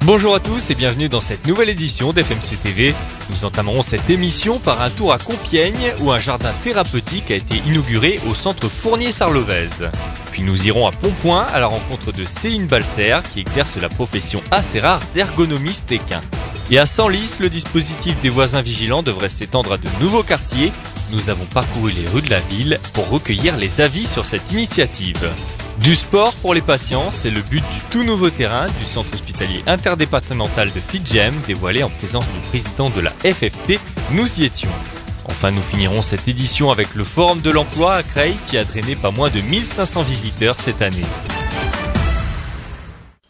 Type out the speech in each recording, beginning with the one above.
Bonjour à tous et bienvenue dans cette nouvelle édition d'FMC TV. Nous entamerons cette émission par un tour à Compiègne où un jardin thérapeutique a été inauguré au centre Fournier-Sarlovez. Puis nous irons à Pontpoint à la rencontre de Céline Balser qui exerce la profession assez rare d'ergonomiste équin. Et à Senlis, le dispositif des voisins vigilants devrait s'étendre à de nouveaux quartiers. Nous avons parcouru les rues de la ville pour recueillir les avis sur cette initiative. Du sport pour les patients, c'est le but du tout nouveau terrain du centre hospitalier interdépartemental de Fidjem, dévoilé en présence du président de la FFP. Nous y étions. Enfin, nous finirons cette édition avec le Forum de l'Emploi à Creil qui a drainé pas moins de 1500 visiteurs cette année.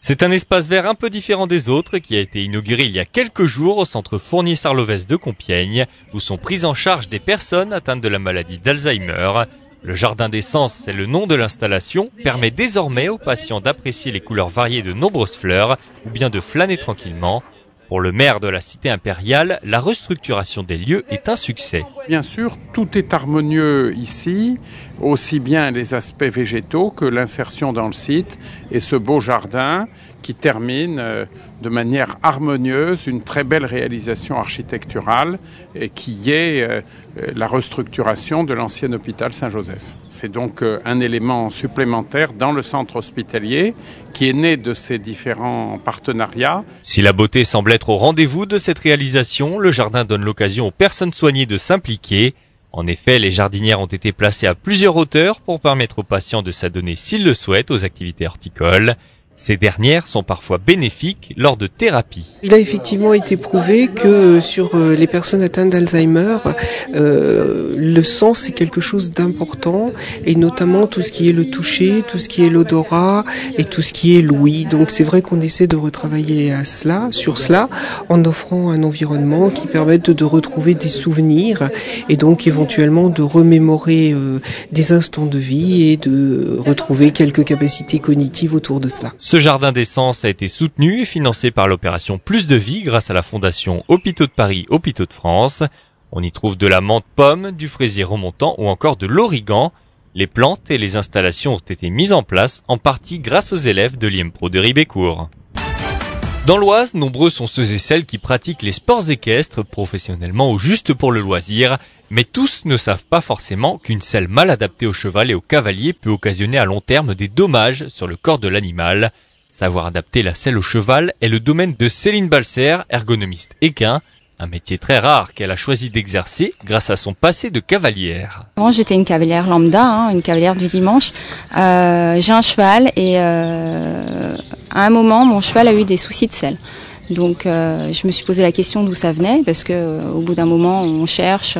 C'est un espace vert un peu différent des autres qui a été inauguré il y a quelques jours au centre Fournier-Sarlovez de Compiègne, où sont prises en charge des personnes atteintes de la maladie d'Alzheimer. Le jardin des sens, c'est le nom de l'installation, permet désormais aux patients d'apprécier les couleurs variées de nombreuses fleurs ou bien de flâner tranquillement. Pour le maire de la cité impériale, la restructuration des lieux est un succès. Bien sûr, tout est harmonieux ici, aussi bien les aspects végétaux que l'insertion dans le site et ce beau jardin qui termine de manière harmonieuse une très belle réalisation architecturale qui est la restructuration de l'ancien hôpital Saint-Joseph. C'est donc un élément supplémentaire dans le centre hospitalier qui est né de ces différents partenariats. Si la beauté semble être au rendez-vous de cette réalisation, le jardin donne l'occasion aux personnes soignées de s'impliquer. En effet, les jardinières ont été placées à plusieurs hauteurs pour permettre aux patients de s'adonner s'ils le souhaitent aux activités horticoles. Ces dernières sont parfois bénéfiques lors de thérapies. Il a effectivement été prouvé que sur les personnes atteintes d'Alzheimer, le sens c'est quelque chose d'important et notamment tout ce qui est le toucher, tout ce qui est l'odorat et tout ce qui est l'ouïe. Donc c'est vrai qu'on essaie de retravailler sur cela en offrant un environnement qui permette de retrouver des souvenirs et donc éventuellement de remémorer des instants de vie et de retrouver quelques capacités cognitives autour de cela. Ce jardin d'essence a été soutenu et financé par l'opération Plus de Vie grâce à la fondation Hôpitaux de Paris, Hôpitaux de France. On y trouve de la menthe pomme, du fraisier remontant ou encore de l'origan. Les plantes et les installations ont été mises en place en partie grâce aux élèves de l'IMPRO de Ribécourt. Dans l'Oise, nombreux sont ceux et celles qui pratiquent les sports équestres professionnellement ou juste pour le loisir, mais tous ne savent pas forcément qu'une selle mal adaptée au cheval et au cavalier peut occasionner à long terme des dommages sur le corps de l'animal. Savoir adapter la selle au cheval est le domaine de Céline Balser, ergonomiste équin, un métier très rare qu'elle a choisi d'exercer grâce à son passé de cavalière. Avant, j'étais une cavalière lambda, une cavalière du dimanche. J'ai un cheval et à un moment, mon cheval a eu des soucis de selle. Donc je me suis posé la question d'où ça venait, parce que au bout d'un moment, on cherche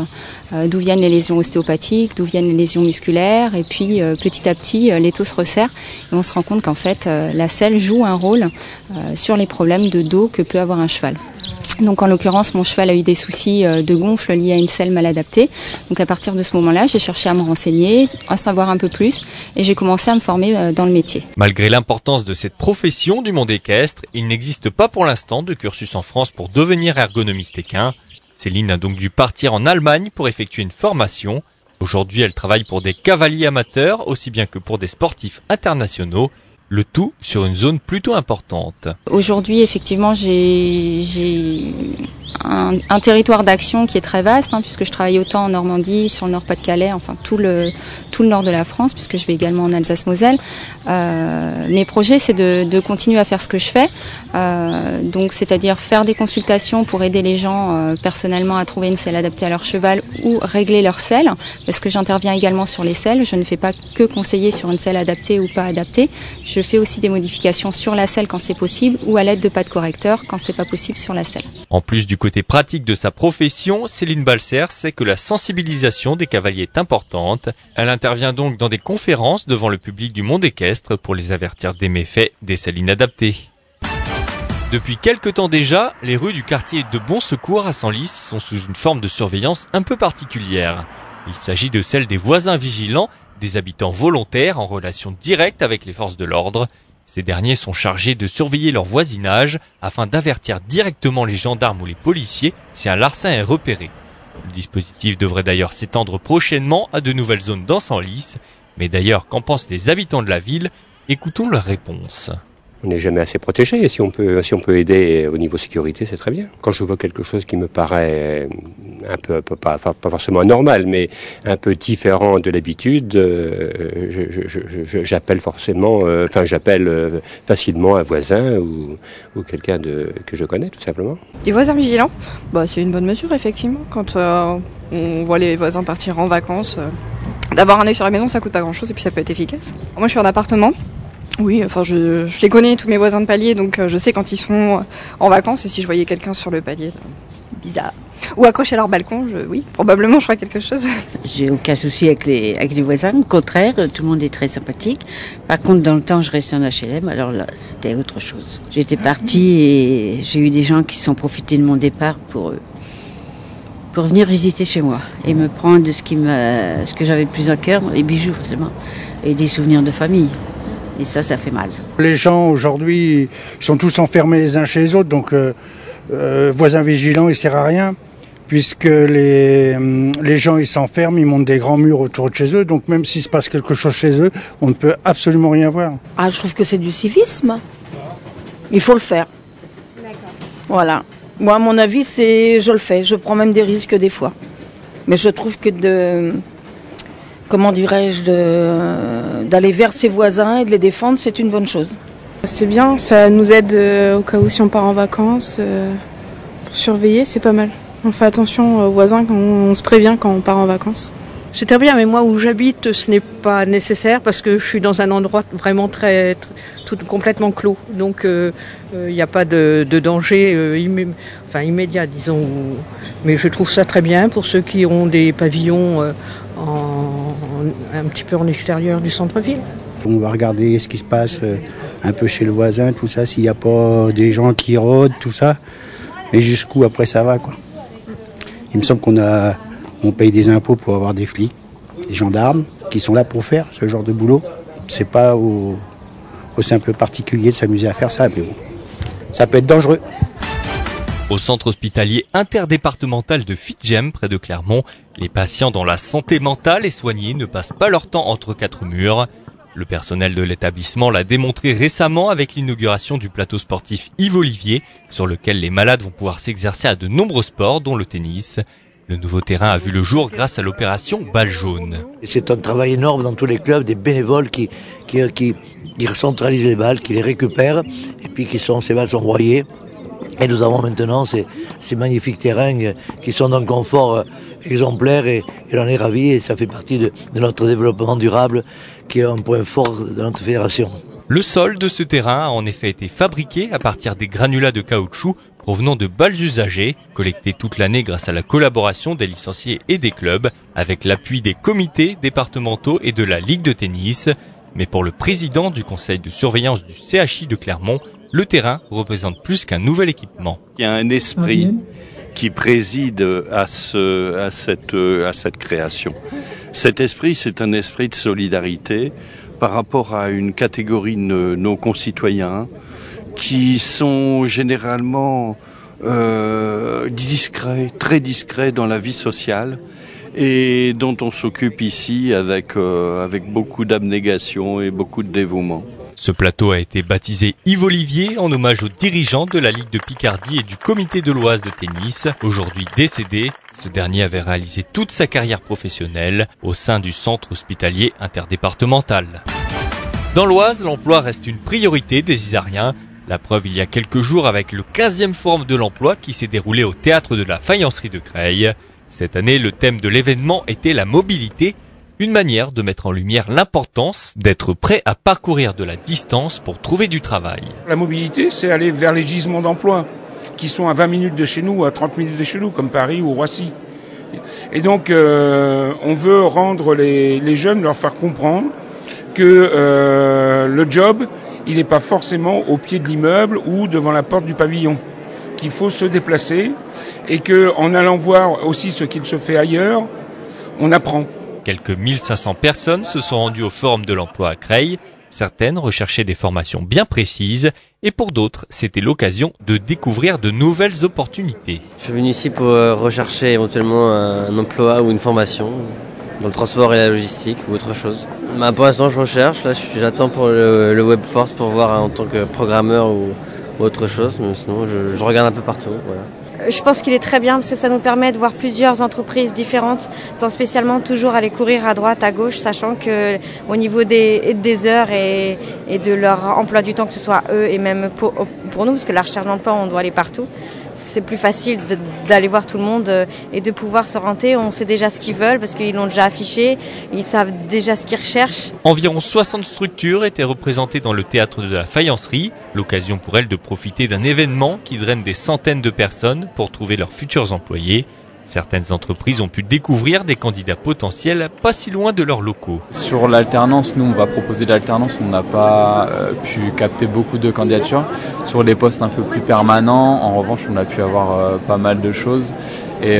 d'où viennent les lésions ostéopathiques, d'où viennent les lésions musculaires, et puis petit à petit, l'étau se resserre et on se rend compte qu'en fait, la selle joue un rôle sur les problèmes de dos que peut avoir un cheval. Donc en l'occurrence, mon cheval a eu des soucis de gonfle liés à une selle mal adaptée. Donc à partir de ce moment-là, j'ai cherché à me renseigner, à savoir un peu plus, et j'ai commencé à me former dans le métier. Malgré l'importance de cette profession du monde équestre, il n'existe pas pour l'instant de cursus en France pour devenir ergonomiste équin. Céline a donc dû partir en Allemagne pour effectuer une formation. Aujourd'hui, elle travaille pour des cavaliers amateurs, aussi bien que pour des sportifs internationaux. Le tout sur une zone plutôt importante. Aujourd'hui, effectivement, j'ai un territoire d'action qui est très vaste, puisque je travaille autant en Normandie, sur le Nord-Pas-de-Calais, enfin tout le nord de la France, puisque je vais également en Alsace-Moselle. Mes projets, c'est de continuer à faire ce que je fais, donc c'est-à-dire faire des consultations pour aider les gens personnellement à trouver une selle adaptée à leur cheval ou régler leur selle, parce que j'interviens également sur les selles. Je ne fais pas que conseiller sur une selle adaptée ou pas adaptée. Je fais aussi des modifications sur la selle quand c'est possible ou à l'aide de pattes correcteurs quand c'est pas possible sur la selle. En plus du côté pratique de sa profession, Céline Balser sait que la sensibilisation des cavaliers est importante. Elle intervient donc dans des conférences devant le public du monde équestre pour les avertir des méfaits des selles inadaptées. Depuis quelque temps déjà, les rues du quartier de Bon Secours à Senlis sont sous une forme de surveillance un peu particulière. Il s'agit de celle des voisins vigilants, des habitants volontaires en relation directe avec les forces de l'ordre. Ces derniers sont chargés de surveiller leur voisinage afin d'avertir directement les gendarmes ou les policiers si un larcin est repéré. Le dispositif devrait d'ailleurs s'étendre prochainement à de nouvelles zones dans Senlis. Mais d'ailleurs, qu'en pensent les habitants de la ville? Écoutons leur réponse. On n'est jamais assez protégé. Et si on peut aider au niveau sécurité, c'est très bien. Quand je vois quelque chose qui me paraît un peu pas forcément anormal, mais un peu différent de l'habitude, j'appelle facilement un voisin ou quelqu'un que je connais, tout simplement. Les voisins vigilants, c'est une bonne mesure, effectivement. Quand on voit les voisins partir en vacances, d'avoir un œil sur la maison, ça coûte pas grand-chose et puis ça peut être efficace. Moi, je suis en appartement. Oui, je les connais, tous mes voisins de palier, donc je sais quand ils sont en vacances, et si je voyais quelqu'un sur le palier, bizarre, ou accroché à leur balcon, oui, probablement je ferais quelque chose. J'ai aucun souci avec les voisins, au contraire, tout le monde est très sympathique. Par contre, dans le temps, je restais en HLM, alors là, c'était autre chose. J'étais partie et j'ai eu des gens qui se sont profités de mon départ pour venir visiter chez moi et me prendre de ce que j'avais le plus à cœur, les bijoux forcément, et des souvenirs de famille. Et ça fait mal. Les gens aujourd'hui sont tous enfermés les uns chez les autres, donc voisins vigilants, il ne sert à rien, puisque les gens ils s'enferment, ils montent des grands murs autour de chez eux, donc même s'il se passe quelque chose chez eux, on ne peut absolument rien voir. Je trouve que c'est du civisme. Il faut le faire. D'accord. Voilà. Moi, à mon avis, je le fais. Je prends même des risques des fois. Mais je trouve que d'aller vers ses voisins et de les défendre, c'est une bonne chose. C'est bien, ça nous aide au cas où si on part en vacances, pour surveiller, c'est pas mal. On fait attention aux voisins quand on se prévient quand on part en vacances. C'est très bien, mais moi où j'habite, ce n'est pas nécessaire parce que je suis dans un endroit vraiment complètement clos. Donc il n'y a pas de danger immédiat, disons. Mais je trouve ça très bien pour ceux qui ont des pavillons un petit peu en extérieur du centre-ville. On va regarder ce qui se passe un peu chez le voisin, tout ça, s'il n'y a pas des gens qui rôdent, tout ça. Et jusqu'où après ça va, quoi. Il me semble qu'on paye des impôts pour avoir des flics, des gendarmes, qui sont là pour faire ce genre de boulot. C'est pas au simple particulier de s'amuser à faire ça, mais bon, ça peut être dangereux. Au centre hospitalier interdépartemental de Fitgem, près de Clermont, les patients dont la santé mentale est soignée ne passent pas leur temps entre quatre murs. Le personnel de l'établissement l'a démontré récemment avec l'inauguration du plateau sportif Yves Olivier, sur lequel les malades vont pouvoir s'exercer à de nombreux sports, dont le tennis. Le nouveau terrain a vu le jour grâce à l'opération Balle Jaune. C'est un travail énorme dans tous les clubs, des bénévoles qui recentralisent les balles, qui les récupèrent, et puis ces balles sont broyées. Et nous avons maintenant ces magnifiques terrains qui sont d'un confort exemplaire et on est ravis et ça fait partie de notre développement durable qui est un point fort de notre fédération. Le sol de ce terrain a en effet été fabriqué à partir des granulats de caoutchouc provenant de balles usagées, collectées toute l'année grâce à la collaboration des licenciés et des clubs, avec l'appui des comités départementaux et de la Ligue de tennis. Mais pour le président du conseil de surveillance du CHI de Clermont, le terrain représente plus qu'un nouvel équipement. Il y a un esprit qui préside à cette création. Cet esprit, c'est un esprit de solidarité par rapport à une catégorie de nos concitoyens qui sont généralement discrets, très discrets dans la vie sociale et dont on s'occupe ici avec beaucoup d'abnégation et beaucoup de dévouement. Ce plateau a été baptisé Yves Olivier en hommage aux dirigeants de la Ligue de Picardie et du comité de l'Oise de tennis, aujourd'hui décédé. Ce dernier avait réalisé toute sa carrière professionnelle au sein du centre hospitalier interdépartemental. Dans l'Oise, l'emploi reste une priorité des Isariens. La preuve il y a quelques jours avec le 15e forum de l'emploi qui s'est déroulé au théâtre de la Faïencerie de Creil. Cette année, le thème de l'événement était la mobilité. Une manière de mettre en lumière l'importance d'être prêt à parcourir de la distance pour trouver du travail. La mobilité, c'est aller vers les gisements d'emploi qui sont à 20 minutes de chez nous, à 30 minutes de chez nous, comme Paris ou Roissy. Et donc, on veut rendre les jeunes, leur faire comprendre que le job, il n'est pas forcément au pied de l'immeuble ou devant la porte du pavillon, qu'il faut se déplacer et qu'en allant voir aussi ce qu'il se fait ailleurs, on apprend. Quelques 1500 personnes se sont rendues au Forum de l'emploi à Creil. Certaines recherchaient des formations bien précises et pour d'autres, c'était l'occasion de découvrir de nouvelles opportunités. Je suis venu ici pour rechercher éventuellement un emploi ou une formation dans le transport et la logistique ou autre chose. Pour l'instant, je recherche. Là, j'attends pour le Webforce pour voir en tant que programmeur ou autre chose. Mais sinon, je regarde un peu partout. Voilà. Je pense qu'il est très bien parce que ça nous permet de voir plusieurs entreprises différentes sans spécialement toujours aller courir à droite, à gauche, sachant que au niveau des heures et de leur emploi du temps, que ce soit eux et même pour nous, parce que la recherche d'emploi, on doit aller partout. C'est plus facile d'aller voir tout le monde et de pouvoir se renter. On sait déjà ce qu'ils veulent parce qu'ils l'ont déjà affiché. Ils savent déjà ce qu'ils recherchent. Environ 60 structures étaient représentées dans le théâtre de la Faïencerie. L'occasion pour elles de profiter d'un événement qui draine des centaines de personnes pour trouver leurs futurs employés. Certaines entreprises ont pu découvrir des candidats potentiels pas si loin de leurs locaux. Sur l'alternance, nous on va proposer l'alternance, on n'a pas pu capter beaucoup de candidatures. Sur les postes un peu plus permanents, en revanche on a pu avoir pas mal de choses et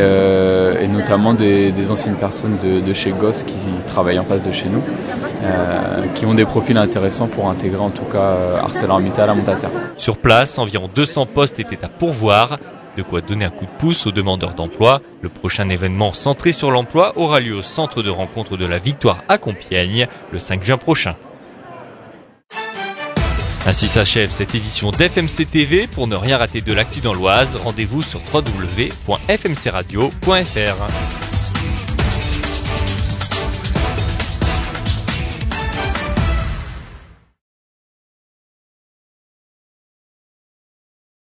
notamment des anciennes personnes de chez Goss qui travaillent en face de chez nous, qui ont des profils intéressants pour intégrer en tout cas ArcelorMittal à Montaterre. Sur place, environ 200 postes étaient à pourvoir. De quoi donner un coup de pouce aux demandeurs d'emploi. Le prochain événement centré sur l'emploi aura lieu au centre de rencontre de la Victoire à Compiègne le 5 juin prochain. Ainsi s'achève cette édition d'FMC TV. Pour ne rien rater de l'actu dans l'Oise, rendez-vous sur www.fmcradio.fr.